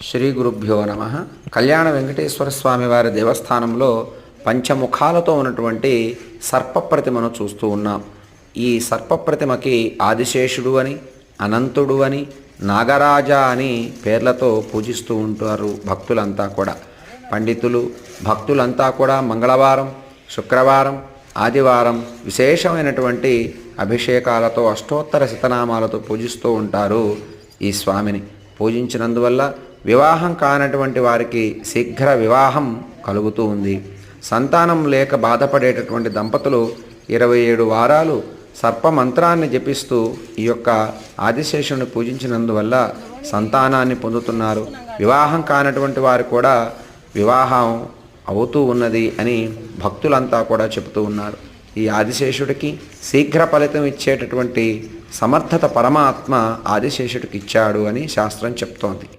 శ్రీ గురుభ్యో నమ. కళ్యాణ వెంకటేశ్వర స్వామి వారి దేవస్థానంలో పంచముఖాలతో ఉన్నటువంటి సర్పప్రతిమను చూస్తూ ఉన్నాం. ఈ సర్పప్రతిమకి ఆదిశేషుడు అని, అనంతుడు అని, నాగరాజ అని పేర్లతో పూజిస్తూ ఉంటారు భక్తులంతా కూడా. పండితులు భక్తులంతా కూడా మంగళవారం, శుక్రవారం, ఆదివారం విశేషమైనటువంటి అభిషేకాలతో అష్టోత్తర శతనామాలతో పూజిస్తూ ఉంటారు ఈ స్వామిని. పూజించినందువల్ల వివాహం కానటువంటి వారికి శీఘ్ర వివాహం కలుగుతూ ఉంది. సంతానం లేక బాధపడేటటువంటి దంపతులు 27 వారాలు సర్పమంత్రాన్ని జపిస్తూ ఈ యొక్క ఆదిశేషుని పూజించినందువల్ల సంతానాన్ని పొందుతున్నారు. వివాహం కానటువంటి వారు కూడా వివాహం అవుతూ ఉన్నది అని భక్తులంతా కూడా చెబుతూ ఉన్నారు. ఈ ఆదిశేషుడికి శీఘ్ర ఫలితం ఇచ్చేటటువంటి సమర్థత పరమాత్మ ఆదిశేషుడికి ఇచ్చాడు అని శాస్త్రం చెప్తోంది.